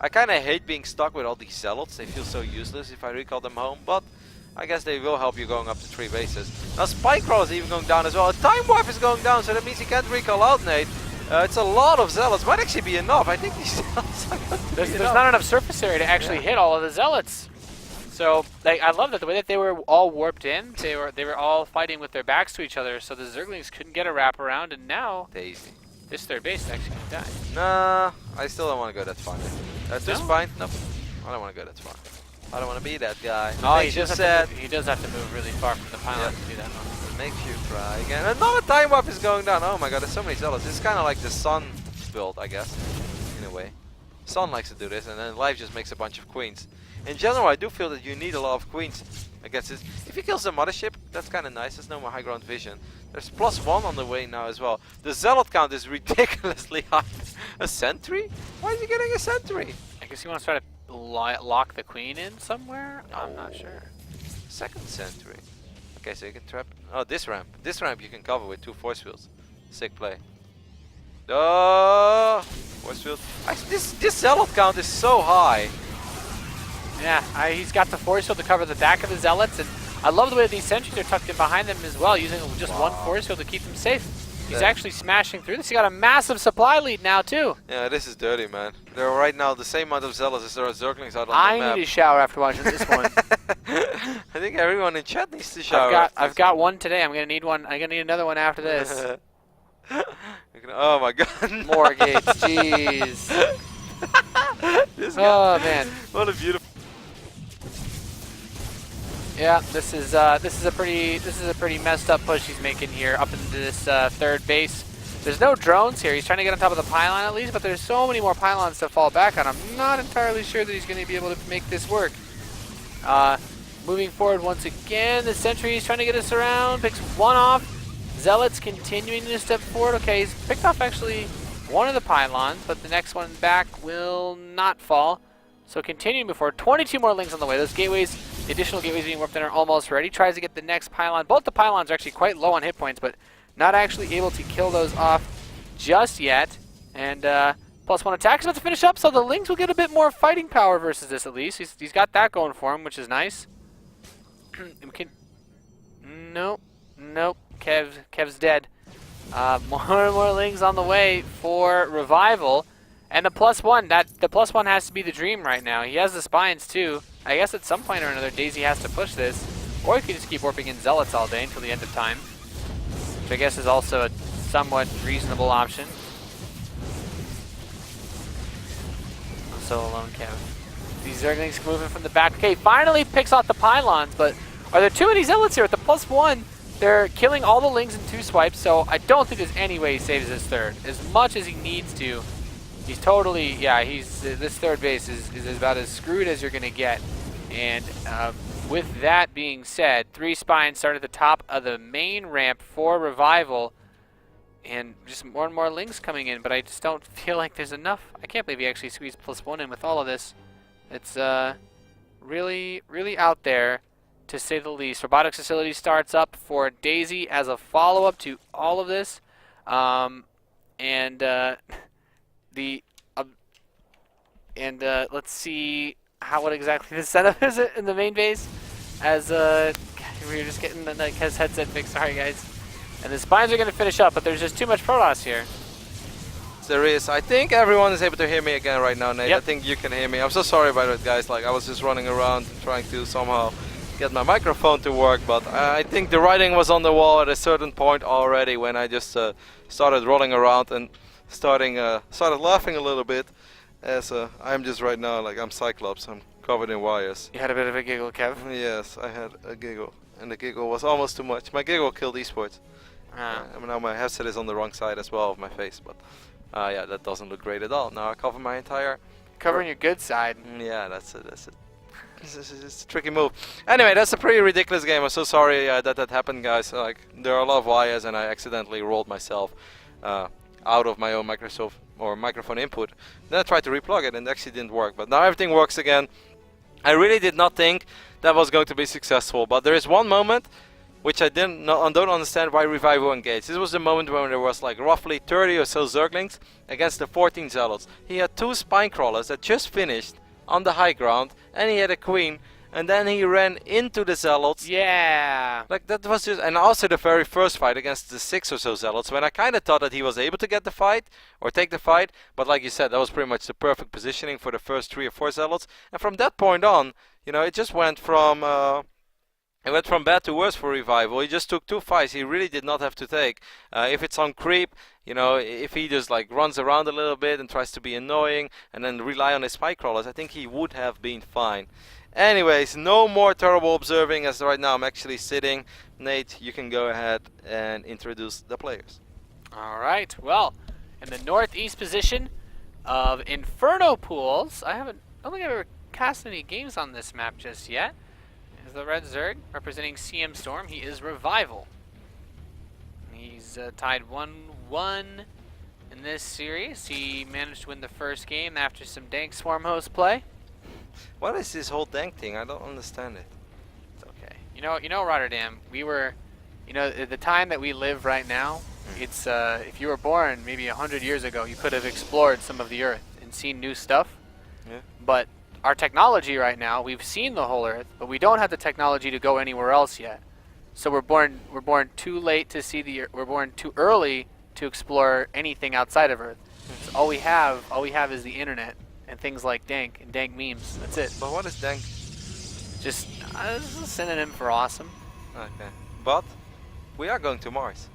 A: I kinda hate being stuck with all these zealots. They feel so useless if I recall them home, but I guess they will help you going up to 3 bases. Now Spike Crawl is even going down as well. A Time Warp is going down, so that means he can't recall out, Nate. It's a lot of zealots. Might actually be enough. I think these zealots are going to
B: There's not enough surface area to actually hit all of the zealots. So like, I love that the way that they were all warped in. They were all fighting with their backs to each other, so the zerglings couldn't get a wrap around, and now
A: Daisy.
B: this third base is actually gonna die.
A: Nah, I still don't want to go that far. That's
B: No?
A: just fine. Nope. I don't want to go that far. I don't want to be that guy.
B: Oh,
A: Makes you
B: he does have to move really far from the pylon to do that one.
A: Makes you cry again. Another Time Warp is going down. Oh my god, there's so many zealots. It's kind of like the Sun build, I guess, in a way. Sun likes to do this, and then Life just makes a bunch of queens. In general, I do feel that you need a lot of queens against this. If he kills the mothership, that's kind of nice. There's no more high ground vision. There's +1 on the way now as well. The zealot count is ridiculously high. A sentry? Why is he getting a sentry?
B: I guess he wants to try to lock the queen in somewhere? I'm not sure.
A: Second sentry. Okay, so you can trap. Oh, this ramp. This ramp you can cover with 2 force fields. Sick play. Oh, force field. Actually, this zealot count is so high.
B: Yeah, he's got the force field to cover the back of the zealots, and I love the way these sentries are tucked in behind them as well, using just one force field to keep them safe. He's actually smashing through this. He got a massive supply lead now too.
A: Yeah, this is dirty, man. There are right now the same amount of zealots as there are zerglings out on the
B: I
A: map.
B: need a shower after watching this one.
A: I think everyone in chat needs to shower.
B: I've got one today. I'm gonna need one. I'm gonna need another one after this.
A: Oh my god.
B: More gates, jeez.
A: This guy.
B: Oh man.
A: What a beautiful.
B: Yeah, this is a pretty messed up push he's making here up into this third base. There's no drones here. He's trying to get on top of the pylon at least, but there's so many more pylons to fall back on. I'm not entirely sure that he's going to be able to make this work. Moving forward once again, the sentry is trying to get us around. Picks one off. Zealots continuing to step forward. Okay, he's picked off actually one of the pylons, but the next one back will not fall. So continuing before, 22 more links on the way. Those gateways, the additional gateways being warped in are almost ready. Tries to get the next pylon. Both the pylons are actually quite low on hit points, but not actually able to kill those off just yet. And +1 attack is about to finish up, so the links will get a bit more fighting power versus this at least. He's got that going for him, which is nice. Nope. Kev's dead. More and more links on the way for revival. And the +1, the +1 has to be the dream right now. He has the spines too. I guess at some point or another, Daisy has to push this. Or he could just keep warping in zealots all day until the end of time. Which I guess is also a somewhat reasonable option. I'm so alone, Kev. These zerglings moving from the back. Okay, finally picks off the pylons, but are there too many zealots here? With the +1, they're killing all the lings in 2 swipes, so I don't think there's any way he saves this third. As much as he needs to, he's totally, yeah, this third base is about as screwed as you're going to get. And with that being said, 3 spines start at the top of the main ramp for revival. And just more and more links coming in, but I just don't feel like there's enough. I can't believe he actually squeezed +1 in with all of this. It's really, really out there, to say the least. Robotics facility starts up for Daisy as a follow-up to all of this. Let's see what exactly the setup is in the main base. As we were just getting his headset fixed. Sorry, guys. And the spines are going to finish up, but there's just too much Protoss here.
A: There is. I think everyone is able to hear me again right now, Nate.
B: Yep.
A: I think you can hear me. I'm so sorry about it, guys. Like, I was just running around trying to somehow get my microphone to work, but I think the writing was on the wall at a certain point already when I just started rolling around and started laughing a little bit, as I'm just right now, like, I'm Cyclops. I'm covered in wires.
B: You had a bit of a giggle, Kev.
A: Yes, I had a giggle, and the giggle was almost too much. My giggle killed esports. Now my headset is on the wrong side as well of my face, but yeah, that doesn't look great at all. Now I cover my entire...
B: Covering your good side.
A: Yeah, that's it. It's a tricky move. Anyway, that's a pretty ridiculous game. I'm so sorry that happened, guys. Like, there are a lot of wires, and I accidentally rolled myself out of my own Microsoft or microphone input. Then I tried to replug it and it actually didn't work. But now everything works again. I really did not think that was going to be successful. But there is one moment which I don't understand why Revival engaged. This was the moment when there was like roughly 30 or so Zerglings against the 14 Zealots. He had 2 Spine Crawlers that just finished on the high ground, and he had a Queen, and then he ran into the Zealots.
B: Yeah.
A: Like that was just, and also the very first fight against the 6 or so Zealots, when I kind of thought that he was able to get the fight, or take the fight, but like you said, that was pretty much the perfect positioning for the first 3 or 4 Zealots, and from that point on, you know, it just went from... it went from bad to worse for Revival. He just took 2 fights he really did not have to take. If it's on creep, you know, if he just like runs around a little bit and tries to be annoying and then rely on his spike crawlers, I think he would have been fine. Anyways, no more terrible observing as right now I'm actually sitting. Nate, you can go ahead and introduce the players.
B: All right. Well, in the northeast position of Inferno Pools, I don't think I've ever cast any games on this map just yet. Is the Red Zerg representing CM Storm. He is Revival. He's tied 1-1 in this series. He managed to win the first game after some dank Swarm host play.
A: What is this whole dank thing? I don't understand it.
B: It's okay. You know, Rotterdam. We were, at the time that we live right now. It's if you were born maybe 100 years ago, you could have explored some of the Earth and seen new stuff.
A: Yeah.
B: But our technology right now, we've seen the whole Earth, but we don't have the technology to go anywhere else yet. So we're born too late to see the Earth. We're born too early to explore anything outside of Earth. So all we have is the internet and things like dank and dank memes. That's it.
A: But what is dank?
B: Just a synonym for awesome.
A: Okay. But we are going to Mars.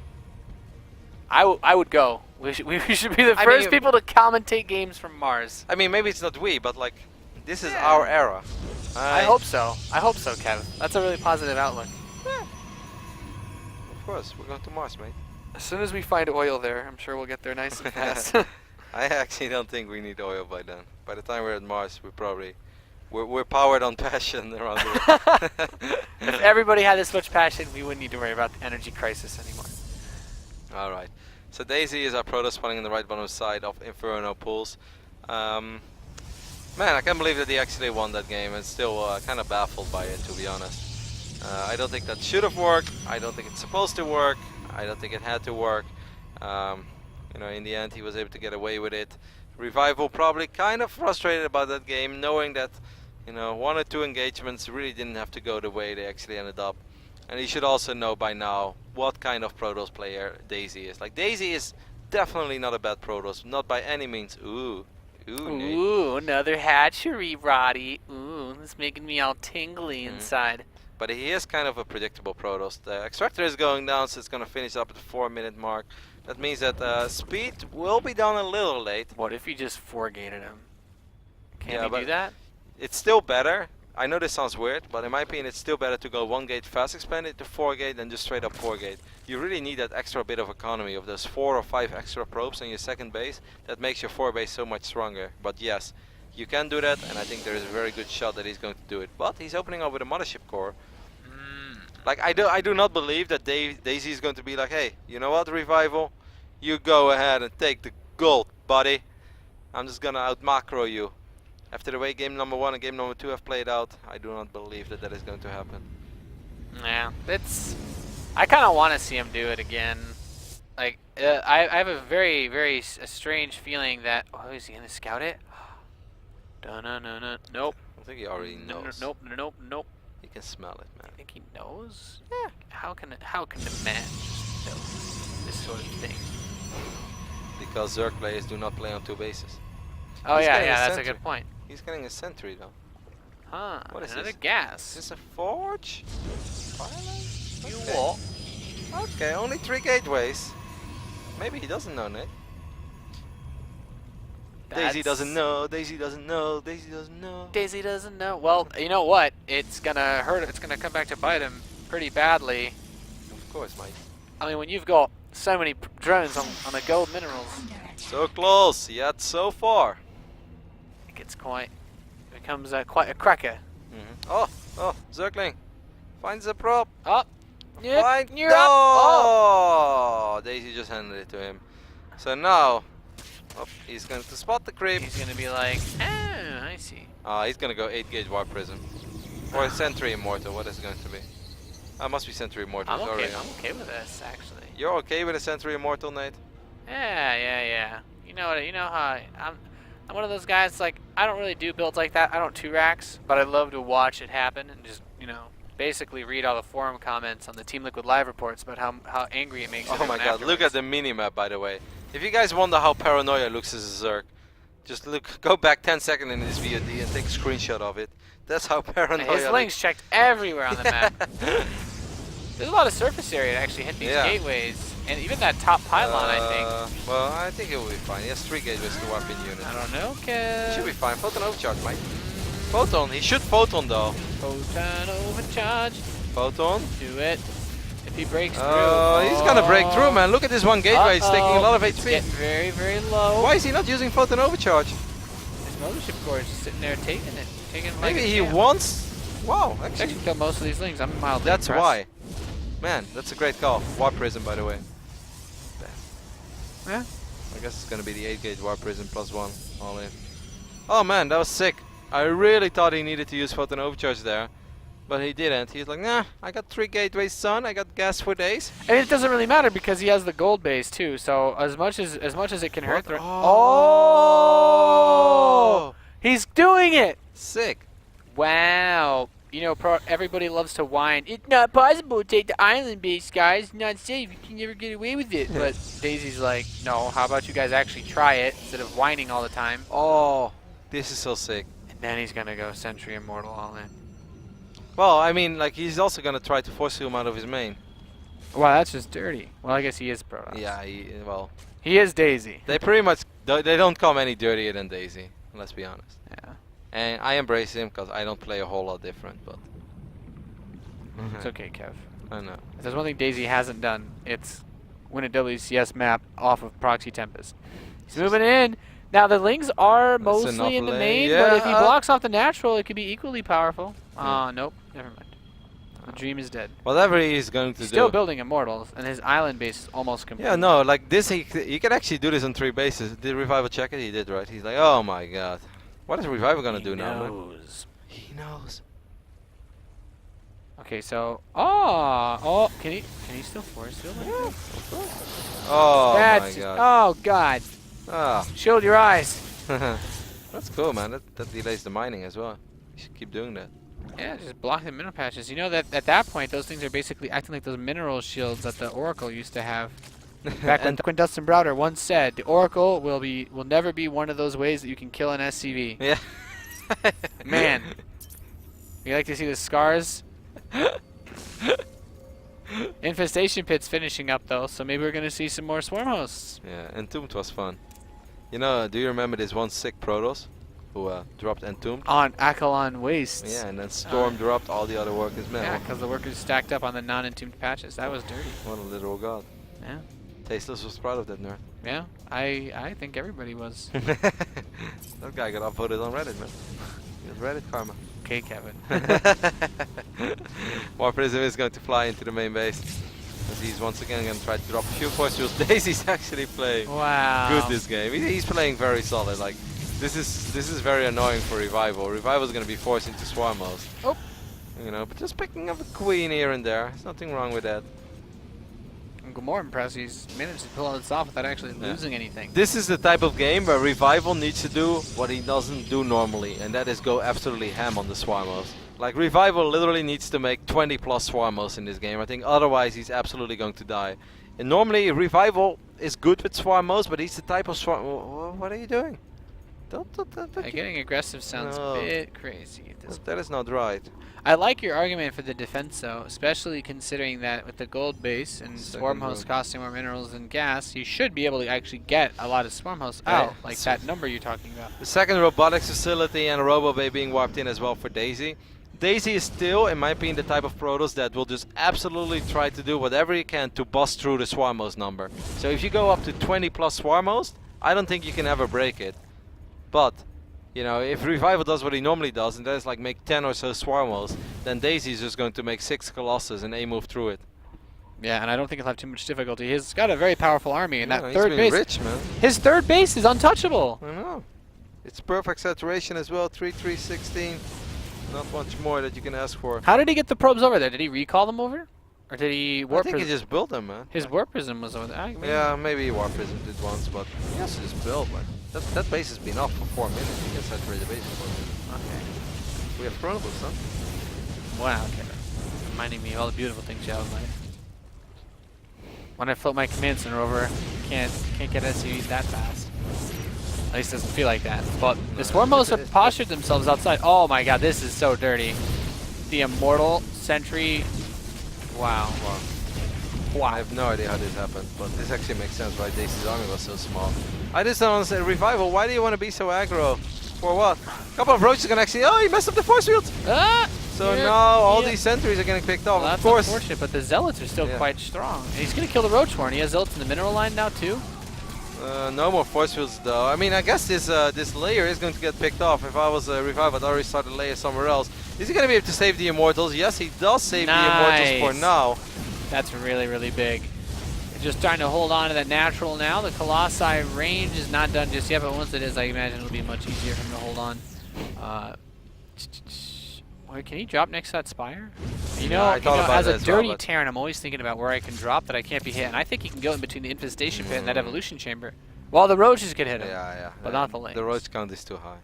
B: I would go. We should be the first people to commentate games from Mars.
A: I mean, maybe it's not we, but like, this is our era.
B: I hope so. I hope so, Kev. That's a really positive outlook.
A: Yeah. Of course, we're going to Mars, mate.
B: As soon as we find oil there, I'm sure we'll get there nice and fast.
A: I actually don't think we need oil by then. By the time we're at Mars, we're powered on passion around the world.
B: If everybody had this much passion, we wouldn't need to worry about the energy crisis anymore.
A: All right. So Daisy is our proto spawning on the right bottom side of Inferno Pools. Man, I can't believe that he actually won that game. I'm still kind of baffled by it, to be honest. I don't think that should have worked. I don't think it's supposed to work. I don't think it had to work. In the end, he was able to get away with it. Revival probably kind of frustrated about that game, knowing that, 1 or 2 engagements really didn't have to go the way they actually ended up. And he should also know by now what kind of Protoss player Daisy is. Like, Daisy is definitely not a bad Protoss, not by any means. Ooh, Nate.
B: Ooh, another hatchery, Roddy. Ooh, it's making me all tingly inside.
A: But he is kind of a predictable Protoss. The extractor is going down, so it's going to finish up at the 4-minute mark. That means that speed will be down a little late.
B: What if you just 4-gated him? Can
A: Yeah,
B: we do that?
A: It's still better. I know this sounds weird, but in my opinion it's still better to go 1 gate fast expanded to 4 gate than just straight up 4 gate. You really need that extra bit of economy of those 4 or 5 extra probes on your second base. That makes your 4 base so much stronger. But yes, you can do that, and I think there is a very good shot that he's going to do it. But he's opening up with a mothership core. Like, I do not believe that Daisy is going to be like, hey, you know what, Revival? You go ahead and take the gold, buddy. I'm just gonna out macro you. After the way game number 1 and game number 2 have played out, I do not believe that is going to happen.
B: Yeah, I kind of want to see him do it again. Like, I have a very, very strange feeling that. Oh, is he gonna scout it? Nope.
A: I think he already knows.
B: Nope.
A: He can smell it, man.
B: I think he knows. Yeah. How can the man just know this sort of thing?
A: Because Zerg players do not play on 2 bases.
B: Oh
A: He's
B: yeah,
A: getting a
B: that's a
A: sentry.
B: good point.
A: He's getting a sentry though.
B: Huh?
A: What is
B: another
A: this?
B: gas?
A: Is this a forge?
B: You
A: Okay.
B: what?
A: Okay, only 3 gateways. Maybe he doesn't know, Nick. Daisy doesn't know. Daisy doesn't know. Daisy doesn't know.
B: Daisy doesn't know. Well, you know what? It's gonna hurt. It's gonna come back to bite him pretty badly.
A: Of course, mate.
B: I mean, when you've got so many drones on the gold minerals,
A: So close, yet so far.
B: it becomes quite a cracker.
A: Oh, Zergling. Finds a prop.
B: Oh,
A: Find
B: you're up. Oh.
A: Daisy just handed it to him. So now, oh, he's going to spot the creep.
B: He's gonna be like, oh, I see.
A: He's going to go 8-gauge Warp Prism. Or Sentry Immortal, what is it going to be? Must be Sentry Immortal.
B: I'm
A: sorry.
B: okay with this, actually.
A: You're okay with a Sentry Immortal, Nate?
B: Yeah. You know how I'm one of those guys, like, I don't really do builds like that. I don't 2-racks, but I love to watch it happen and just, basically read all the forum comments on the Team Liquid live reports about how angry it makes
A: Oh
B: everyone
A: my god, look at
B: afterwards.
A: the minimap, by the way. If you guys wonder how Paranoia looks as a Zerg, just go back 10 seconds in this VOD and take a screenshot of it. That's how Paranoia
B: His links checked everywhere on the map. There's a lot of surface area to actually hit these gateways, and even that top pylon, I think.
A: Well, I think it will be fine. He has 3 gateways to warp in unit.
B: I don't know, Kev.
A: Should be fine. Photon overcharge, mate. Photon. He should photon though.
B: Photon overcharge.
A: Photon.
B: Do it. If he breaks through.
A: He's gonna break through, man. Look at this one gateway. It's taking a lot of
B: It's
A: HP.
B: getting very, very low.
A: Why is he not using photon overcharge?
B: His mothership core is just sitting there taking it. Like
A: Maybe
B: a
A: he
B: champ.
A: wants. Wow,
B: He's
A: actually.
B: actually killed most of these things. I'm mildly
A: That's
B: impressed.
A: why. Man, that's a great call. Warp Prism, by the way.
B: Yeah.
A: I guess it's gonna be the 8-gauge Warp Prism +1 all in. Oh man, that was sick. I really thought he needed to use photon overcharge there, but he didn't. He's like, nah, I got 3 gateways, son. I got gas for days.
B: And it doesn't really matter because he has the gold base too. So as much as it can hurt.
A: Oh!
B: He's doing it.
A: Sick.
B: Wow. Everybody loves to whine. It's not possible to take the island base, guys. It's not safe. You can never get away with it. But Daisy's like, no, how about you guys actually try it instead of whining all the time?
A: Oh, this is so sick.
B: And then he's going to go Sentry Immortal all in.
A: Well, I mean, like, he's also gonna try to force him out of his main.
B: Wow, that's just dirty. Well, I guess he is Protoss.
A: Yeah, well,
B: He is Daisy.
A: they pretty much, they don't come any dirtier than Daisy, let's be honest.
B: Yeah.
A: And I embrace him because I don't play a whole lot different, but
B: It's okay, Kev.
A: I know.
B: If there's one thing Daisy hasn't done, it's win a WCS map off of Proxy Tempest. He's moving in. Now, the Lings are mostly in the main, but if he blocks off the natural, it could be equally powerful. Nope. Never mind. The dream is dead.
A: Whatever he's going to
B: He's
A: do.
B: still building Immortals, and his island base is almost complete.
A: Yeah, no, like this, he can actually do this on 3 bases. Did Revival check it? He did, right? He's like, oh my god. What is Revival gonna do now, man? He knows.
B: Okay, so can he still force field?
A: Yeah, of course. Oh my god.
B: Oh god.
A: Ah,
B: Shield your eyes.
A: that's cool, man. That delays the mining as well. You should keep doing that.
B: Yeah, just block the mineral patches. You know that at that point, those things are basically acting like those mineral shields that the Oracle used to have. Back when Dustin Browder once said, the Oracle will never be one of those ways that you can kill an SCV.
A: Yeah.
B: Man, you like to see the scars? Infestation Pit's finishing up though, so maybe we're gonna see some more Swarm Hosts.
A: Yeah, Entombed was fun. You know, do you remember this one sick Protoss who dropped Entombed?
B: On Akalon Wastes.
A: Yeah, and then Storm dropped all the other workers. Man,
B: Yeah, because the workers stacked up on the non-entombed patches. That was dirty.
A: what a literal god.
B: Yeah.
A: Tasteless was proud of that nerd.
B: Yeah, I think everybody was.
A: That guy got upvoted on Reddit, man. He has Reddit karma.
B: Okay, Kevin.
A: War Prism is going to fly into the main base. As he's once again going to try to drop a few force fields. Daisy's actually playing
B: Wow.
A: good this game. He's playing very solid. Like this is very annoying for Revival. Revival's going to be forced into Swarm mode.
B: Oh.
A: You know, but just picking up a queen here and there. There's nothing wrong with that.
B: I'm more impressed he's managed to pull this off without actually losing anything.
A: This is the type of game where Revival needs to do what he doesn't do normally, and that is go absolutely ham on the Swarmos. Like, Revival literally needs to make 20 plus Swarmos in this game. I think otherwise he's absolutely going to die. And normally Revival is good with Swarmos, but he's the type of Swarm... What are you doing? Don't
B: Getting aggressive sounds
A: No.
B: a bit crazy at this
A: That is not right.
B: I like your argument for the defense, though, especially considering that with the gold base and
A: Second
B: Swarm Hosts
A: row.
B: costing more minerals than gas, you should be able to actually get a lot of Swarm Hosts
A: Yeah,
B: out, like that number you're talking about.
A: The second robotics facility and a Robo Bay being warped in as well for Daisy. Daisy is still, in my opinion, the type of Protoss that will just absolutely try to do whatever he can to bust through the Swarmos number. So if you go up to 20 plus Swarmos, I don't think you can ever break it. But, you know, if Revival does what he normally does, and that is like make 10 or so Swarmos, then Daisy is just going to make 6 Colossus and A move through it.
B: Yeah, and I don't think he'll have too much difficulty. He's got a very powerful army, and
A: Yeah,
B: that
A: he's
B: third
A: been
B: base,
A: rich, man.
B: his third base is untouchable.
A: I know. It's perfect saturation as well. 3-3-16. Not much more that you can ask for.
B: How did he get the probes over there? Did he recall them over? Or did he warp
A: I think he
B: prism?
A: just built them, man.
B: His warp prism was over there.
A: Yeah, maybe warp prism did once, but he has to just build, man. That base has been up for 4 minutes. You can saturate the base for 4 minutes.
B: Okay.
A: We have chronobles, huh?
B: Wow, okay. Reminding me of all the beautiful things you have in life. When I float my command center over, can't get SUVs that fast. At least it doesn't feel like that. But the Swarmos have postured themselves outside. Oh my god, this is so dirty. The Immortal Sentry. Wow.
A: Wow. I have no idea how this happened, but this actually makes sense why Daisy's army was so small. I just don't understand. Revival, why do you want to be so aggro? For what? A couple of roaches can actually. Oh, he messed up the force field!
B: Ah!
A: So now all these sentries are getting picked off.
B: Well,
A: of
B: that's
A: course.
B: unfortunate, but the Zealots are still quite strong. And he's going to kill the Roach Horn. He has Zealots in the mineral line now, too.
A: No more force fields though. I mean, I guess this layer is going to get picked off. If I was Revive, I'd already started layer somewhere else. Is he going to be able to save the Immortals? Yes, he does save the Immortals for now.
B: That's really, really big. Just trying to hold on to that natural now. The Colossi range is not done just yet, but once it is, I imagine it'll be much easier for him to hold on. Wait, can he drop next to that Spire? You know, as a dirty Terran, I'm always thinking about where I can drop that I can't be hit, and I think he can go in between the Infestation Pit and that Evolution Chamber. While the Roaches can hit him.
A: Yeah.
B: But not the lanes.
A: The Roach count is too high.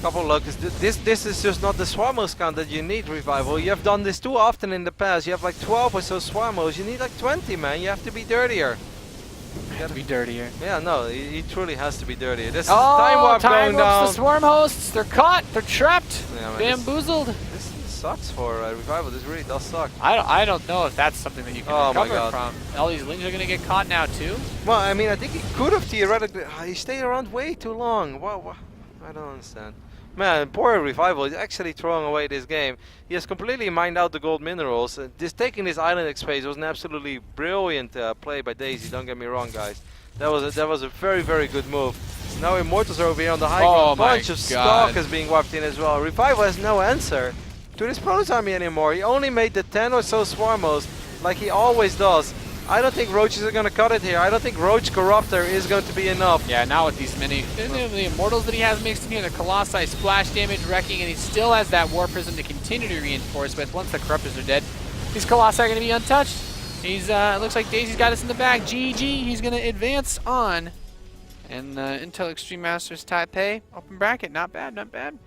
A: Couple luck. This is just not the Swarmos count that you need, Revival. You have done this too often in the past. You have like 12 or so Swarmos. You need like 20, man. You have to be dirtier.
B: You have to be dirtier.
A: Yeah, no, he truly has to be dirtier. This is time warp going down.
B: The Swarm hosts. They're caught. They're trapped.
A: Yeah,
B: bamboozled.
A: This sucks for Revival. This really does suck.
B: I don't know if that's something that you can recover from. All these lings are going to get caught now too.
A: Well, I mean, I think he could have theoretically. He stayed around way too long. Wow, I don't understand. Man, poor Revival is actually throwing away this game. He has completely mined out the gold minerals. Taking this island XP was an absolutely brilliant play by Daisy. Don't get me wrong, guys. That was a very, very good move. Now Immortals are over here on the high ground. A bunch of stock is being wiped in as well. Revival has no answer to this Protoss army anymore. He only made the 10 or so Swarmos, like he always does. I don't think Roaches are going to cut it here. I don't think Roach Corruptor is going to be enough.
B: Yeah, now with these many, the Immortals that he has mixed in here, the Colossi, splash damage, wrecking, and he still has that War Prism to continue to reinforce with. Once the Corruptors are dead, these Colossi are going to be untouched. He's, looks like Daisy's got us in the back. GG, he's going to advance on. And Intel Extreme Masters Taipei, open bracket, not bad, not bad.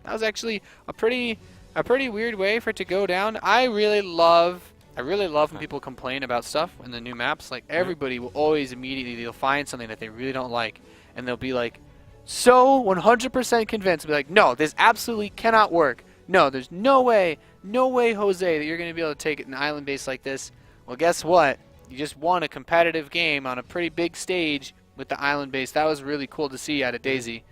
B: That was actually a pretty weird way for it to go down. I really love when people complain about stuff in the new maps. Like, everybody will always immediately, they'll find something that they really don't like, and they'll be like, so 100% convinced. They'll be like, no, this absolutely cannot work. No, there's no way, Jose, that you're going to be able to take it in an island base like this. Well, guess what? You just won a competitive game on a pretty big stage with the island base. That was really cool to see out of Daisy.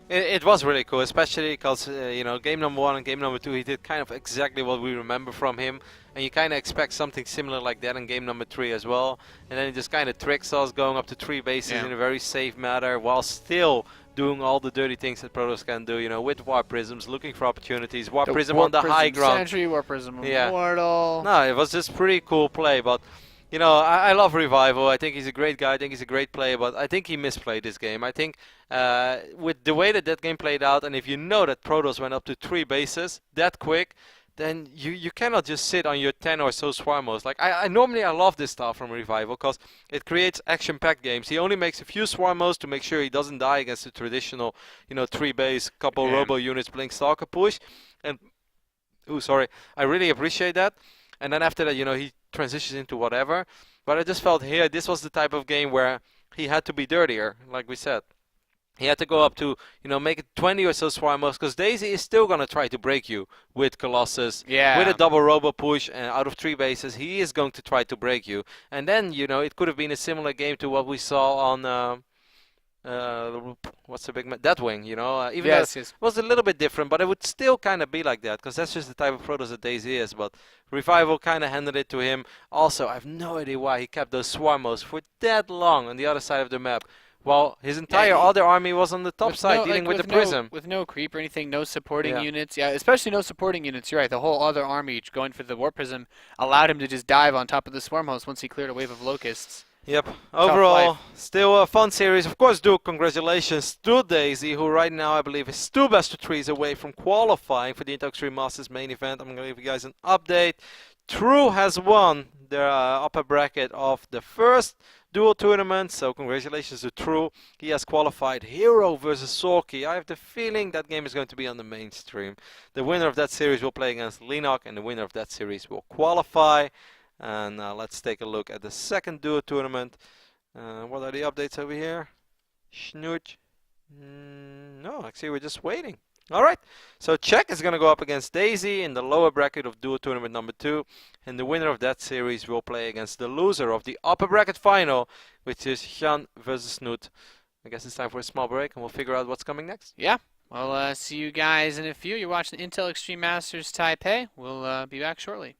A: It was really cool, especially because, you know, game number 1 and game number 2, he did kind of exactly what we remember from him. And you kind of expect something similar like that in game number 3 as well. And then he just kind of tricks us, going up to 3 bases in a very safe manner, while still doing all the dirty things that Protoss can do, you know, with Warp Prisms, looking for opportunities. Warp Prism on the high ground.
B: Sentry, Warp Prism Immortal.
A: No, it was just pretty cool play, but... You know, I love Revival. I think he's a great guy. I think he's a great player, but I think he misplayed this game. I think with the way that game played out, and if you know that Protoss went up to 3 bases that quick, then you cannot just sit on your 10 or so Swarmos. Like, I normally love this style from Revival because it creates action-packed games. He only makes a few Swarmos to make sure he doesn't die against the traditional, you know, 3-base, couple Robo units, Blink Stalker push. And, I really appreciate that. And then after that, you know, he transitions into whatever. But I just felt here, this was the type of game where he had to be dirtier, like we said. He had to go up to, you know, make it 20 or so Swarmos, because Daisy is still going to try to break you with Colossus. Yeah. With a double Robo push and out of 3 bases, he is going to try to break you. And then, you know, it could have been a similar game to what we saw on... what's the big Deathwing, you know, even though it was a little bit different, but it would still kind of be like that, because that's just the type of Protoss that Daisy is. But Revival kind of handed it to him. Also, I have no idea why he kept those Swarmos for that long on the other side of the map. while his entire other army was on the top side dealing with the prism.
B: With no creep or anything, no supporting
A: Yeah.
B: units. Yeah, especially no supporting units. You're right. The whole other army going for the War Prism allowed him to just dive on top of the Swarm Host once he cleared a wave of locusts.
A: Yep. Overall,
B: life.
A: still a fun series. Of course, Duke, congratulations to Daisy, who right now I believe is 2 best of 3s away from qualifying for the Intel Extreme Masters main event. I'm going to give you guys an update. True has won the upper bracket of the first dual tournament, so congratulations to True. He has qualified Hero versus Sorky. I have the feeling that game is going to be on the mainstream. The winner of that series will play against Linok, and the winner of that series will qualify. And let's take a look at the second duo tournament. What are the updates over here? Snoot. No, actually we're just waiting. Alright, so Czech is going to go up against Daisy in the lower bracket of duo tournament number 2. And the winner of that series will play against the loser of the upper bracket final, which is Jan versus Snoot. I guess it's time for a small break and we'll figure out what's coming next.
B: Yeah. Well, see you guys in a few. You're watching Intel Extreme Masters Taipei. We'll be back shortly.